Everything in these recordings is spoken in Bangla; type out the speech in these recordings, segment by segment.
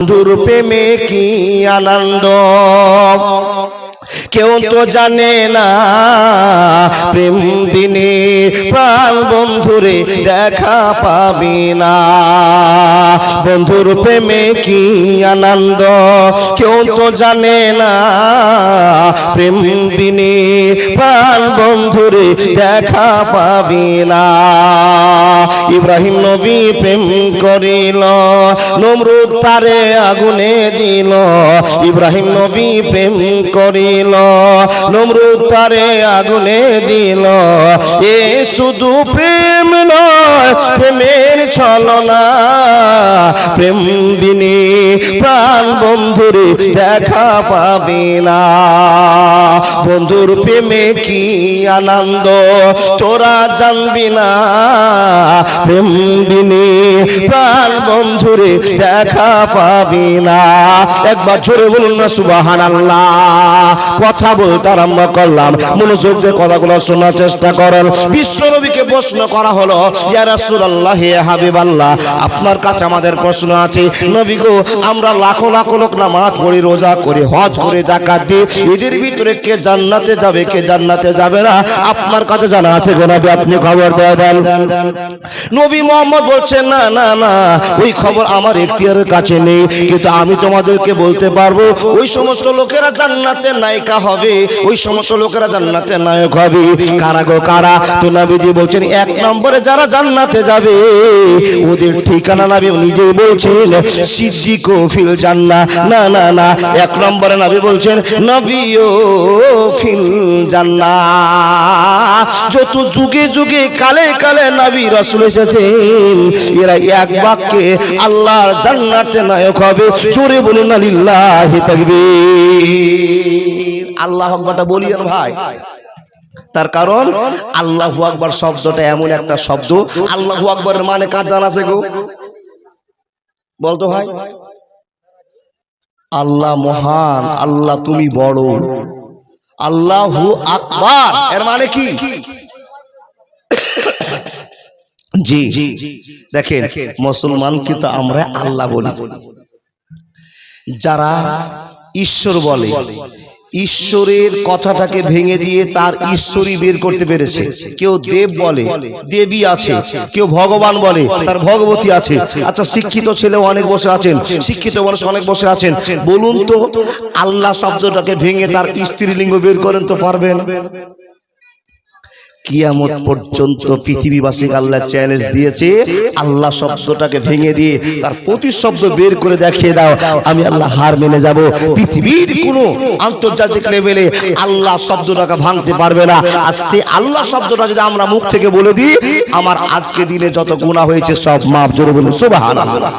বন্ধুর প্রেমে কি আনন্দ কেউ তো জানে না, প্রেম বিনে প্রাণ বন্ধুরে দেখা পাবি না। বন্ধুর প্রেমে কি আনন্দ কেউ তো জানে না, প্রেম বিনে প্রাণ বন্ধুরে দেখা পাবি না। ইব্রাহিম নবী প্রেম করিল, নমরুদ তারে আগুনে দিল। ইব্রাহিম নবী প্রেম করিল, নমরুদ তারে আগুনে দিল। এ শুধু প্রেম নয়, প্রেমের ছলনা। প্রেম বিনে প্রাণ বন্ধুরে দেখা পাবে না। বন্ধুর প্রেমে কি আনন্দ তোরা জানবি না, প্রেম বিনে প্রাণ বন্ধুরে দেখা পাবি না। একবার জোরে বলুন না সুবহানাল্লাহ। কথা বলতে আরম্ভ করলাম, মনোযোগ দিয়ে কথাগুলো শোনার চেষ্টা করেন। বিশ্বনবীকে প্রশ্ন করা হলো, ইয়া রাসূলুল্লাহ, ইয়া হাবিবাল্লাহ, আপনার কাছে আমাদের প্রশ্ন আছে। নবী গো, আমরা লাখো লাখো লোক নামাজ পড়ি, রোজা করি, হজ করে, যাকাত দিই, এদের ভিতরে কে জান্নাতে যাবে, কে জান্নাতে যাবে না, আপনার কাছে জানা আছে গো নবী, আপনি খবর দিয়ে দেন। নবী মুহাম্মদ বলছেন, না না না, ওই খবর আমার এখতিয়ারের কাছে নেই, কিন্তু আমি তোমাদেরকে বলতে পারবো ওই সমস্ত লোকেরা জান্নাতে নায়িকা হবে, ওই সমস্ত লোকেরা জান্নাতে নায়ক হবে। কারা গো কারা? তো নবীজি বলছেন, এক নম্বরে যারা জান্নাতে যাবে ওদের ঠিকানা নবী নিজেই বলছেন, সিদ্দিকু ফিল জান্নাহ। না না না, এক নম্বরে নবী বলছেন নবীও ফিল জান্নাহ। যত যুগে যুগে কালে কালে নবী রাসূল এসেছেন, এরা এক বাক্যে আল্লাহর জান্নাতে নায়ক হবে। জোরে বলুন না লিল্লাহি তাকবীর। আল্লাহু আকবারটা বলিয়েন ভাই। তার কারণ আল্লাহু আকবার শব্দটা এমন একটা শব্দ, আল্লাহু আকবারের মানে কার জানা আছে গো? বলতো ভাই। আল্লাহ মহান, আল্লাহ তুমি বড়। আল্লাহু আকবার এর মানে কি? জি দেখেন, মুসলমান কিন্তু আমরা আল্লাহ বলি। যারা ঈশ্বর বলে, ঈশ্বরের কথাটাকে ভেঙে দিয়ে তার ঈশ্বরই বের করতে পেরেছে। কেউ দেব বলে, দেবী আছে। কেউ ভগবান বলে, তার ভগবতী আছে। আচ্ছা, শিক্ষিত ছেলেও অনেক বসে আছেন, শিক্ষিত মানুষ অনেক বসে আছেন। বলুন তো, আল্লাহ শব্দটাকে ভেঙে তার স্ত্রীলিঙ্গ বের করেন তো পারবেন? কিয়ামত পর্যন্ত পৃথিবীবাসীকে আল্লাহ চ্যালেঞ্জ দিয়েছে, আল্লাহ শব্দটাকে ভেঙে দিয়ে তার প্রতিশব্দ বের করে দেখিয়ে দাও, আমি আল্লাহ হার মেনে যাব। পৃথিবীর কোনো আন্তর্জাতিক লেভেলে আল্লাহ শব্দটাকে ভাঙতে পারবে না। আর সেই আল্লাহ শব্দটা যদি আমরা মুখ থেকে বলে দিই, আমার আজকে দিনে যত গুনাহ হয়েছে সব মাফ। জোরে বলুন সুবহানাল্লাহ।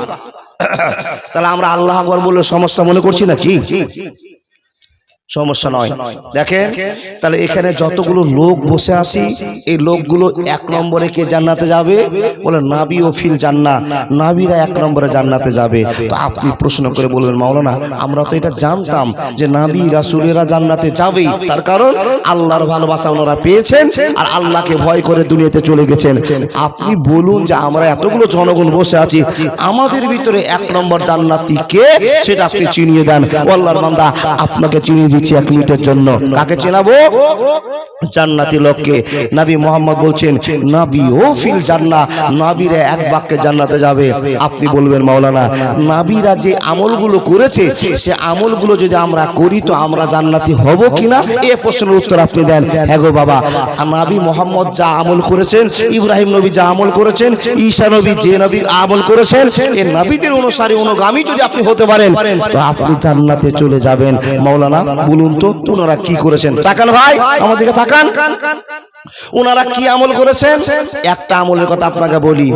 তাহলে আমরা আল্লাহ আকবার বলে সমস্যা মনে করছি নাকি? সমস্যা নয়। দেখেন, তাহলে এখানে যতগুলো লোক বসে আছি, এই লোকগুলো এক নম্বরে কে জান্নাতে যাবে? বলে নাবি ও ফিল জান্নাহ, নাবিরা এক নম্বরে জান্নাতে যাবে। তো আপনি প্রশ্ন করে বলবেন, মাওলানা আমরা তো এটা জানতাম যে নাবি রাসূলেরা জান্নাতে যাবেই, তার কারণ আল্লাহর ভালোবাসা ওনারা পেয়েছেন আর আল্লাহকে ভয় করে দুনিয়াতে চলে গেছেন। আপনি বলুন যে আমরা এতগুলো জনগণ বসে আছি, আমাদের ভিতরে এক নম্বর জান্নাতি কে, সেটা আপনি চিনিয়ে দেন। আল্লাহর বান্দা, আপনাকে চিনিয়ে দিচ্ছি 1 মিনিটের জন্য। কাকে চেনাবো? জান্নাতি লোককে। নবী মুহাম্মদ বলছেন নবী ও ফিল জান্নাহ, নবীরা এক বাক্যে জান্নাতে যাবে। আপনি বলবেন, মাওলানা নবীরা যে আমলগুলো করেছে, সে আমলগুলো যদি আমরা করি তো আমরা জান্নাতি হব কিনা? এই প্রশ্নের উত্তর আপনি দেন। হ্যাঁ গো বাবা, নবী মুহাম্মদ যা আমল করেছেন, ইব্রাহিম নবী যা আমল করেছেন, ঈসা নবী যে নবী আমল করেছেন, এই নবীদের অনুসারী অনুগামী যদি আপনি হতে পারেন তো আপনি জান্নাতে চলে যাবেন। মাওলানা বলুন তো ওনারা কি করেছেন? তাকান ভাই, আমার দিকে তাকান। ওনারা কি আমল করেছেন? একটা আমলের কথা আপনাকে বলি,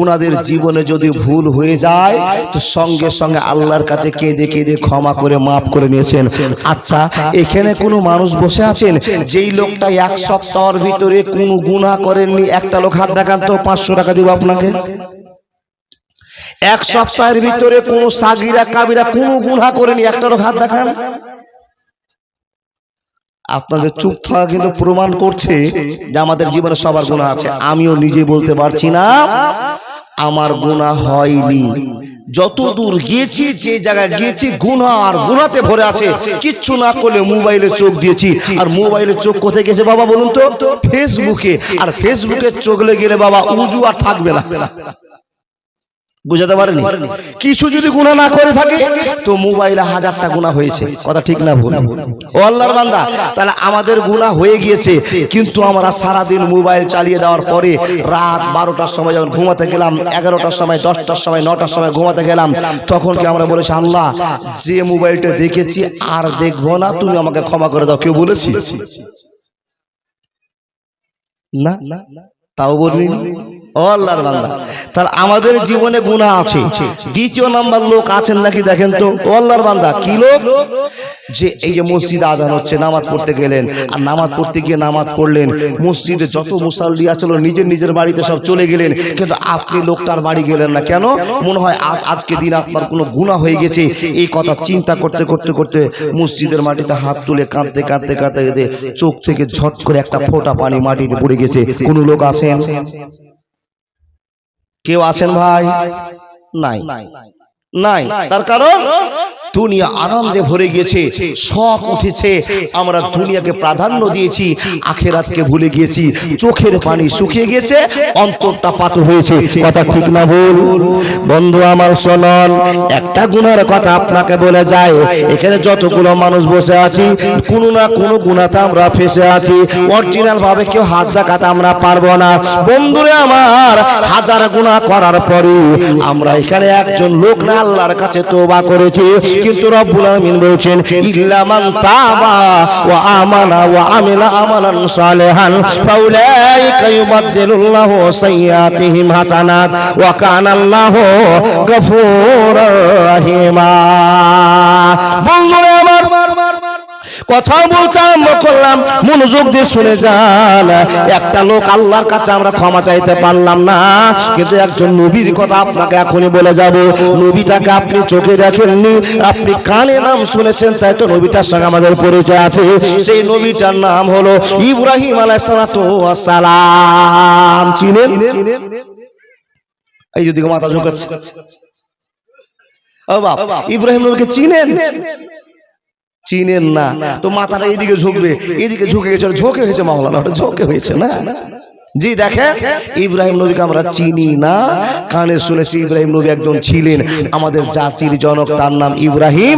ওনাদের জীবনে যদি ভুল হয়ে যায় তো সঙ্গে সঙ্গে আল্লাহর কাছে কেঁদে কেঁদে ক্ষমা করে মাফ করে নিয়েছেন। আচ্ছা, এখানে কোনো মানুষ বসে আছেন যেই লোকটা 1 সপ্তাহের ভিতরে কোনো গুনাহ করেননি? একটা লোক হাত দেখান তো, 500 টাকা দিব আপনাকে। 1 সপ্তাহের ভিতরে কোনো সাগিরা কাবিরা কোনো গুনাহ করেনি, একটা লোক হাত দেখান। আপনাদের চুপ থাকা কিন্তু প্রমাণ করছে যে আমাদের জীবনে সবার গুনাহ আছে। আমিও নিজে বলতে পারছি না, আমার গুনাহ হয়নি। যত দূর গিয়েছি, যে জায়গায় গিয়েছি গুনাহ আর গুনাহতে ভরে আছে, কিচ্ছু না করলে মোবাইলে চোখ দিয়েছি। আর মোবাইলে চোখ কোথায় গেছে বাবা বলুন তো? ফেসবুকে। আর ফেসবুকে চোখ লেগে গেলে বাবা উজু আর থাকবে না। বুঝাতে পারেনি? কিছু যদি গুনাহ না করে থাকে তো মোবাইলে হাজারটা গুনাহ হয়েছে, কথা ঠিক না ভুল? ও আল্লাহর বান্দা, তাহলে আমাদের গুনাহ হয়ে গিয়েছে, কিন্তু আমরা সারা দিন মোবাইল চালিয়ে দেওয়ার পরে রাত 12টার সময় যখন ঘুমাতে গেলাম, 11টার সময়, 10টার সময়, 9টার সময় ঘুমাতে গেলাম, তখন কি আমরা বলেছি আল্লাহ যে মোবাইলটা দেখেছি আর দেখবো না, তুমি আমাকে ক্ষমা করে দাও? কেউ বলেছি? না, তাও বলিনি। ও আল্লাহর বান্দা, তাহলে আমাদের জীবনে গুনাহ আছে। দ্বিতীয় নাম্বার লোক আছেন নাকি দেখেন তো? ও আল্লাহর বান্দা, কি লোক? যে এই যে মসজিদে আযান হচ্ছে, নামাজ পড়তে গেলেন, আর নামাজ পড়তে গিয়ে নামাজ পড়লেন, মসজিদে যত মুসাল্লি আছিল নিজের নিজের বাড়িতে সব চলে গেলেন, কিন্তু আপনি লোকটার বাড়ি গেলেন না কেন? মনে হয় আজকে দিন আপনার কোনো গুনাহ হয়ে গেছে। এই কথা চিন্তা করতে করতে করতে মসজিদের মাটিতে হাত তুলে কাঁদতে কাঁদতে কাঁদতে চোখ থেকে ঝট করে একটা ফোঁটা পানি মাটিতে পড়ে গেছে। কোন লোক আছেন? কেউ আছেন ভাই? নাই, নাই। তার কারণ দুনিয়া আনন্দে ভরে গিয়েছে, শখ উঠেছে, আমরা দুনিয়াকে প্রাধান্য দিয়েছি, আখিরাতকে ভুলে গিয়েছি। চোখের পানি শুকিয়ে গেছে, অন্তরটা পাথর হয়েছে, কথা ঠিক না ভুল? বন্ধু আমার শুনুন, একটা গুনার কথা আপনাকে বলে যায়, এখানে যতগুলো মানুষ বসে আছি কোনো না কোনো গুনাতে আমরা ফেসে আছি। অরিজিনাল ভাবে কেউ হাত দেখাতে আমরা পারবো না। বন্ধুরে আমার, হাজার গুনাহ করার পরে আমরা এখানে একজন লোক না আল্লাহর কাছে তওবা করেছি, কিন্তু রব্বুল আলামিন বলেছেন ইল্লা মান তাবা ওয়া আমানা ওয়া আমিলা আমালান সালিহান ফাউলাইকা ইউবাদদিলুল্লাহু সাইয়্যাতিহিম হাসানাত ওয়া কানা আল্লাহু গফুরুর রহিমা। বন্ধুরা আমার, কথা বলতে আরম্ভ করলাম, মনোযোগ দিয়ে শুনে যান। একটা লোক আল্লাহর কাছে আমরা ক্ষমা চাইতে পারলাম না, কিন্তু একজন নবীর কথা আপনাকে এখনই বলে যাব। নবীটাকে আপনি চোখে দেখেননি, আপনি কানে নাম শুনেছেন, তাই তো নবীটার সঙ্গে আমাদের পরিচয় আছে। সেই নবীটার নাম হলো ইব্রাহিম আলাইহিস সালাম। চিনেন? এই যদি মাথা ঝুঁকাচ্ছে, ও বাপ, ইব্রাহিম নবীকে চিনেন? চিনেন না তো মাথাটা এদিকে ঝুঁকবে, এদিকে ঝুঁকে গেছে, ঝোঁকে হয়েছে মাওলানা, ওটা ঝোঁকে হয়েছে না? জি দেখেন, ইব্রাহিম নবীকে আমরা চিনি না, কানে শুনেছি ইব্রাহিম নবী একজন ছিলেন, আমাদের জাতির জনক, তার নাম ইব্রাহিম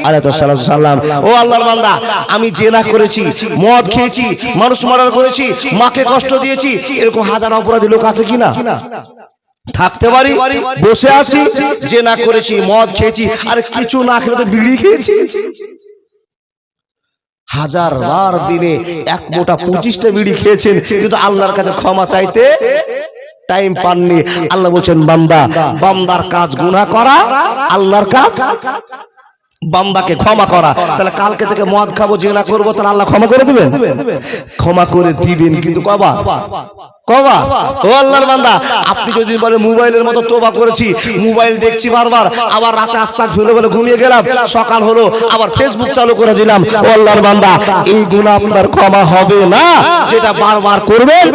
আলাইহিস সালাম। ও আল্লাহর বান্দা, আমি জেনা করেছি, মদ খেয়েছি, মানুষ মার্ডার করেছি, মাকে কষ্ট দিয়েছি, এরকম হাজার অপরাধী লোক আছে কিনা? থাকতে পারি। বসে আছি, জেনা করেছি, মদ খেয়েছি, আর কিছু না খেলে তো বিড়ি খেয়েছি। হাজার বার দিনে এক মোটা 25টা বিড়ি খেয়েছেন, কিন্তু আল্লাহর কাছে ক্ষমা চাইতে টাইম পাননি। আল্লাহ বলছেন বান্দা, বান্দার কাজ গুনাহ করা, আল্লাহর কাজ বান্দাকে ক্ষমা করা। তাহলে কালকে থেকে মদ খাবো, জেনা করবো, তাহলে আল্লাহ ক্ষমা করে দিবেন? ক্ষমা করে দিবেন, কিন্তু কবা? কবা? ও আল্লাহর বান্দা, আপনি যদি বলে মোবাইলের মতো তওবা করেছি, মোবাইল দেখছি বারবার, আবার রাতে আস্তাগফিরুল্লাহ বলে ঘুমিয়ে গেলাম, সকাল হলো আবার ফেসবুক চালু করে দিলাম, ও আল্লাহর বান্দা, এই গুনাহ আপনার ক্ষমা হবে না। যেটা বারবার করবেন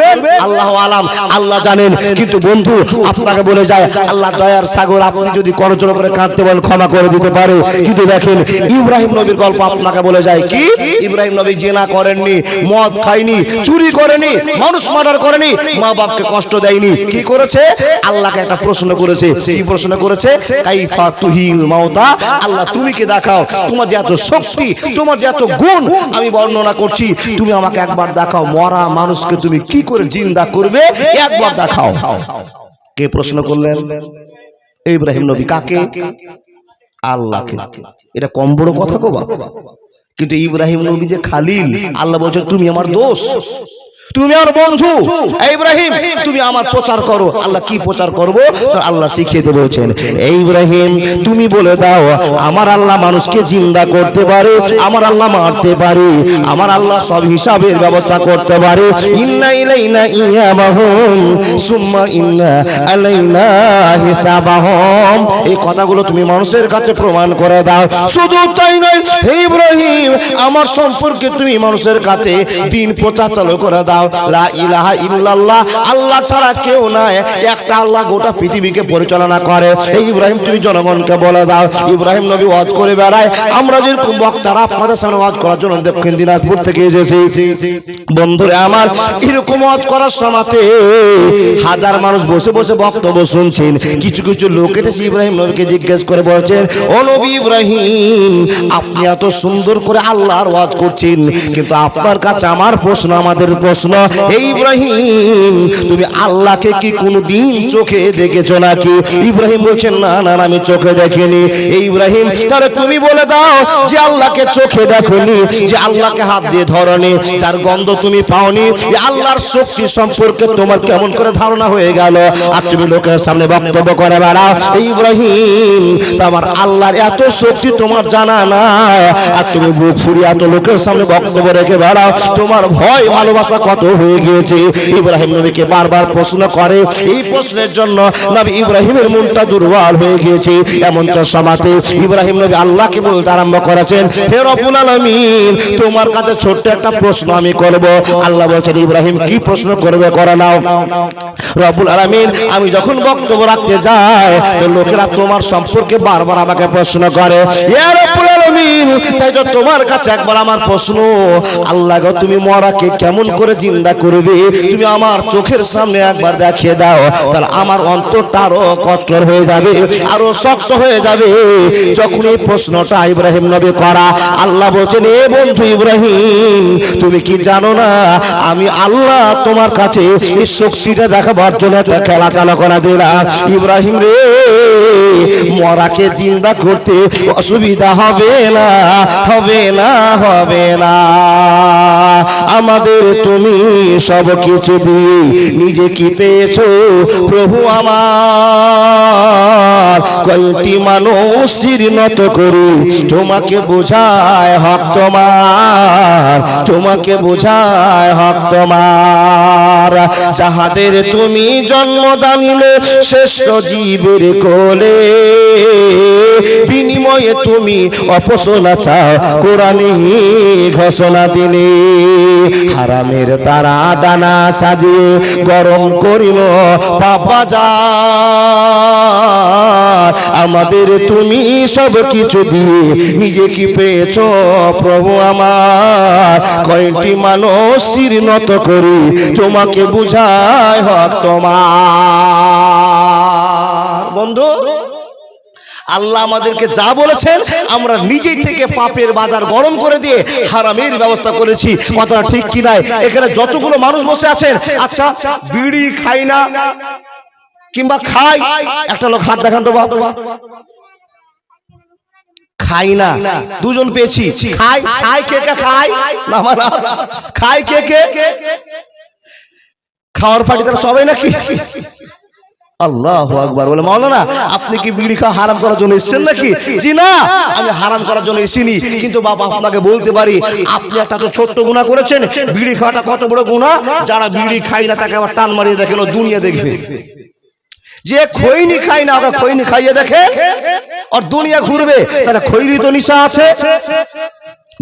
আল্লাহু আলাম, আল্লাহ জানেন। কিন্তু বন্ধু আপনাকে বলে যায়, আল্লাহ দয়ার সাগর, আপনি যদি করজোড় করে কাঁদতে বলেন ক্ষমা করে দিতে পারে। কিন্তু দেখেন ইব্রাহিম নবীর গল্প আপনাকে বলে যায় কি, ইব্রাহিম নবী জিনা করেননি, মদ খায়নি, চুরি করেনি, মানুষ মার্ডার করেনি, মা বাপকে কষ্ট দেয়নি। কি করেছে? আল্লাহকে একটা প্রশ্ন করেছে। কি প্রশ্ন করেছে? কাইফা তুহিল মাউতা, আল্লাহ তুমি কে দেখাও, তোমার যে এত শক্তি, তোমার যে এত গুণ আমি বর্ণনা করছি, তুমি আমাকে একবার দেখাও, মরা মানুষকে তুমি কি করে জিন্দা করবে, একবার দেখাও। কে প্রশ্ন করলেন? ইব্রাহিম নবী। কাকে? আল্লাহকে। এটা কম বড় কথা গো বাবা? কিন্তু ইব্রাহিম নবী যে খালিল, আল্লাহ বলছে তুমি আমার দোস্ত, তুমি আমার বন্ধু, ইব্রাহিম তুমি আমার প্রচার করো। আল্লাহ কি প্রচার করব? তো আল্লাহ শিখিয়ে দেব, বলছেন এই ইব্রাহিম তুমি বলে দাও, আমার আল্লাহ মানুষকে জিন্দা করতে পারে, আমার আল্লাহ মারতে পারে, আমার আল্লাহ সব হিসাবের ব্যবস্থা করতে পারে। ইন্না ইলাইনা ইয়াবাহুম সুম্মা ইন্না আলাইনা হিসাবাহুম। এই কথাগুলো তুমি মানুষের কাছে প্রমাণ করে দাও। শুধু তাই নয় হে ইব্রাহিম, আমার সম্পর্কে তুমি মানুষের কাছে দিন প্রচার চালু করে দাও। দাও লা ইলাহা ইল্লাল্লাহ, আল্লাহ ছাড়া কেউ নাই, একটা আল্লাহ গোটা পৃথিবীকে পরিচালনা করে। এই ইব্রাহিম তুমি জনগণকে বলে দাও। ইব্রাহিম নবী ওয়াজ করে বেড়ায়। আমরা যেরকম বক্তারা আপনাদের সামনে ওয়াজ করার জন্য দক্ষিণ দিনাজপুর থেকে এসেছি, বন্ধুরা আমার, এরকম ওয়াজ করার সময়তে হাজার মানুষ বসে বসে বক্তব্য শুনছেন। কিছু কিছু লোক এসে ইব্রাহিম নবীকে জিজ্ঞেস করে বলছেন, ও নবী ইব্রাহিম, আপনি এত সুন্দর করে আল্লাহর ওয়াজ করছেন, কিন্তু আপনার কাছে আমার প্রশ্ন, আমাদের প্রশ্ন, এই ইব্রাহিম তুমি আল্লাহকে কি কোনদিন চোখে দেখেছো নাকি? ইব্রাহিম বলছেন, না না আমি চোখে দেখিনি। এই ইব্রাহিম, তাহলে তুমি বলে দাও যে আল্লাহকে চোখে দেখোনি, যে আল্লাহকে হাত দিয়ে ধরনি, যার গন্ধ তুমি পাওনি, আল্লাহর শক্তি সম্পর্কে তোমার কেমন করে ধারণা হয়ে গেল, আর তুমি লোকের সামনে বক্তব্য করে বেড়াও? এই ইব্রাহিম, তোমার আল্লাহর এত শক্তি তোমার জানা না, আর তুমি বুক ফুরিয়ে এত লোকের সামনে বক্তব্য রেখে বেড়াও, তোমার ভয় ভালোবাসা কত হয়ে গিয়েছে? ইব্রাহিম নবীকে বারবার প্রশ্ন করে। এই প্রশ্নের জন্য নবী ইব্রাহিমের মনটা দুর্বল হয়ে গিয়েছে। এমনটা সমাতে ইব্রাহিম নবী আল্লাহকে বলতে আরম্ভ করেছেন, হে রব্বুল আলামিন, তোমার কাছে ছোট্ট একটা প্রশ্ন আমি করব। আল্লাহ বলছেন, ইব্রাহিম কি প্রশ্ন করবে, করে নাও। রব্বুল আলামিন, আমি যখন বক্তব্য রাখতে যাই তো লোকেরা তোমার সম্পর্কে বারবার আমাকে প্রশ্ন করে, ইয়া রব্বুল আলামিন, তাই তো তোমার কাছে একবার আমার প্রশ্ন, আল্লাহ গো, তুমি মরাকে কেমন করে জিন্দা করবে, তুমি আমার চোখের সামনে একবার দেখিয়ে দাও, তাহলে আমার অন্তরটা আরো কঠোর হয়ে যাবে, আরো শক্ত হয়ে যাবে। যখন এই প্রশ্নটা ইব্রাহিম নবী করা, আল্লাহ বলছেন, এ বন্ধু ইব্রাহিম, তুমি কি জানো না আমি আল্লাহ তোমার কাছে এই শক্তিটা দেখাবার জন্য একটা খেলা চালু করে দিলাম। ইব্রাহিম রে, মরাকে জিন্দা করতে অসুবিধা হবে না, হবে না, হবে না। আমাদের তুমি সব কিছু দিয়ে নিজে কি পেয়েছো প্রভু আমার, কয়টি মানুষ শির নত করে তোমাকে বোঝায় হক তোমার, তোমাকে বোঝায় হক তোমার। যাহাদের তুমি জন্মদান নিলে শ্রেষ্ঠ জীবের কোলে, বিনিময়ে তুমি অপসনা চাও কোরআনে ঘোষণা দিলে। হারামের তারা ডানা সাজিয়ে গরম করিল পাপ বাজার, আমাদের তুমি সব কিছু দিয়ে নিজে কি পেয়েছ প্রভু আমার, কয়টি মানুষ শির নত করি তোমাকে বুঝায় হক তোমার। বন্ধু, আল্লাহ আমাদেরকে যা বলেছেন আমরা নিজেই থেকে পাপের বাজার গরম করে দিয়ে হারামের ব্যবস্থা করেছি। কথাটা ঠিক কি নাই? এখানে যতগুলো মানুষ বসে আছেন, আচ্ছা বিড়ি খাই না কিংবা খাই, একটা লোক হাত দেখান তো বাবা। খাই না, দুজন পেয়েছি। খাই, খাই কে কে খাই না, মানা খাই কে কে? খাওয়ার পার্টি তারা সবাই নাকি? আল্লাহু আকবার। বলে, মাওলানা আপনি কি বিড়ি খাওয়া হারাম করার জন্য এসেছেন নাকি? জি না, আমি হারাম করার জন্য এসিনি, কিন্তু বাবা আপনাকে বলতে পারি আপনি একটা তো ছোট্ট গুনাহ করেছেন। বিড়ি খাওয়াটা কত বড় গুনাহ, যারা বিড়ি খায় না তাকে আবার টান মারিয়ে দেখেন, দুনিয়া দেখবে। যে খৈনি খায় না ওকে খৈনি খাইয়ে দেখে আর দুনিয়া ঘুরবে। তাহলে খৈনি তো নিশা আছে,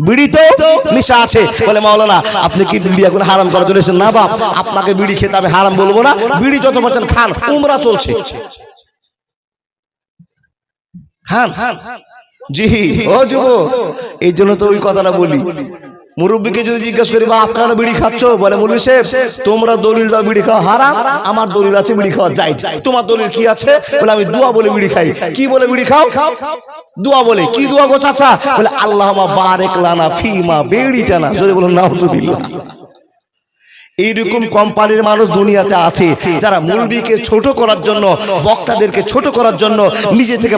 বিড়িতেও নিশা আছে। বলে, মাওলানা আপনি কি বিড়ি এখন হারাম করার জন্য এসেছেন? না বাপ, আপনাকে বিড়ি খেতে আমি হারাম বলবো না, বিড়ি যত পারছেন খান, উমরা চলছে, খান। জি ও যুবক, এই জন্য তো ওই কথাটা বলি। মুরব্বীকে যদি জিজ্ঞেস করি, বাপ কেন বিড়ি খাচ্ছ? বলে, মুরব্বী সাহেব তোমরা দলিল দাও বিড়ি খাওয়া হারাম, আমার দলিল আছে বিড়ি খাওয়া জায়েজ। তোমার দলিল কি আছে? বলে, আমি দুয়া বলে বিড়ি খাই। কি বলে বিড়ি খাও? দুয়া বলে। কি দুয়া গো চাচা? বলে, আল্লাহুম্মা বারিক লানা ফিমা বিড়িটানা। যদি বলুন নাউজুবিল্লাহ। এইরকম কোম্পানির মানুষ দুনিয়াতে আছে যারা মুলবিকে ছোট করার জন্য, বক্তাদেরকে ছোট করার জন্য নিজে থেকে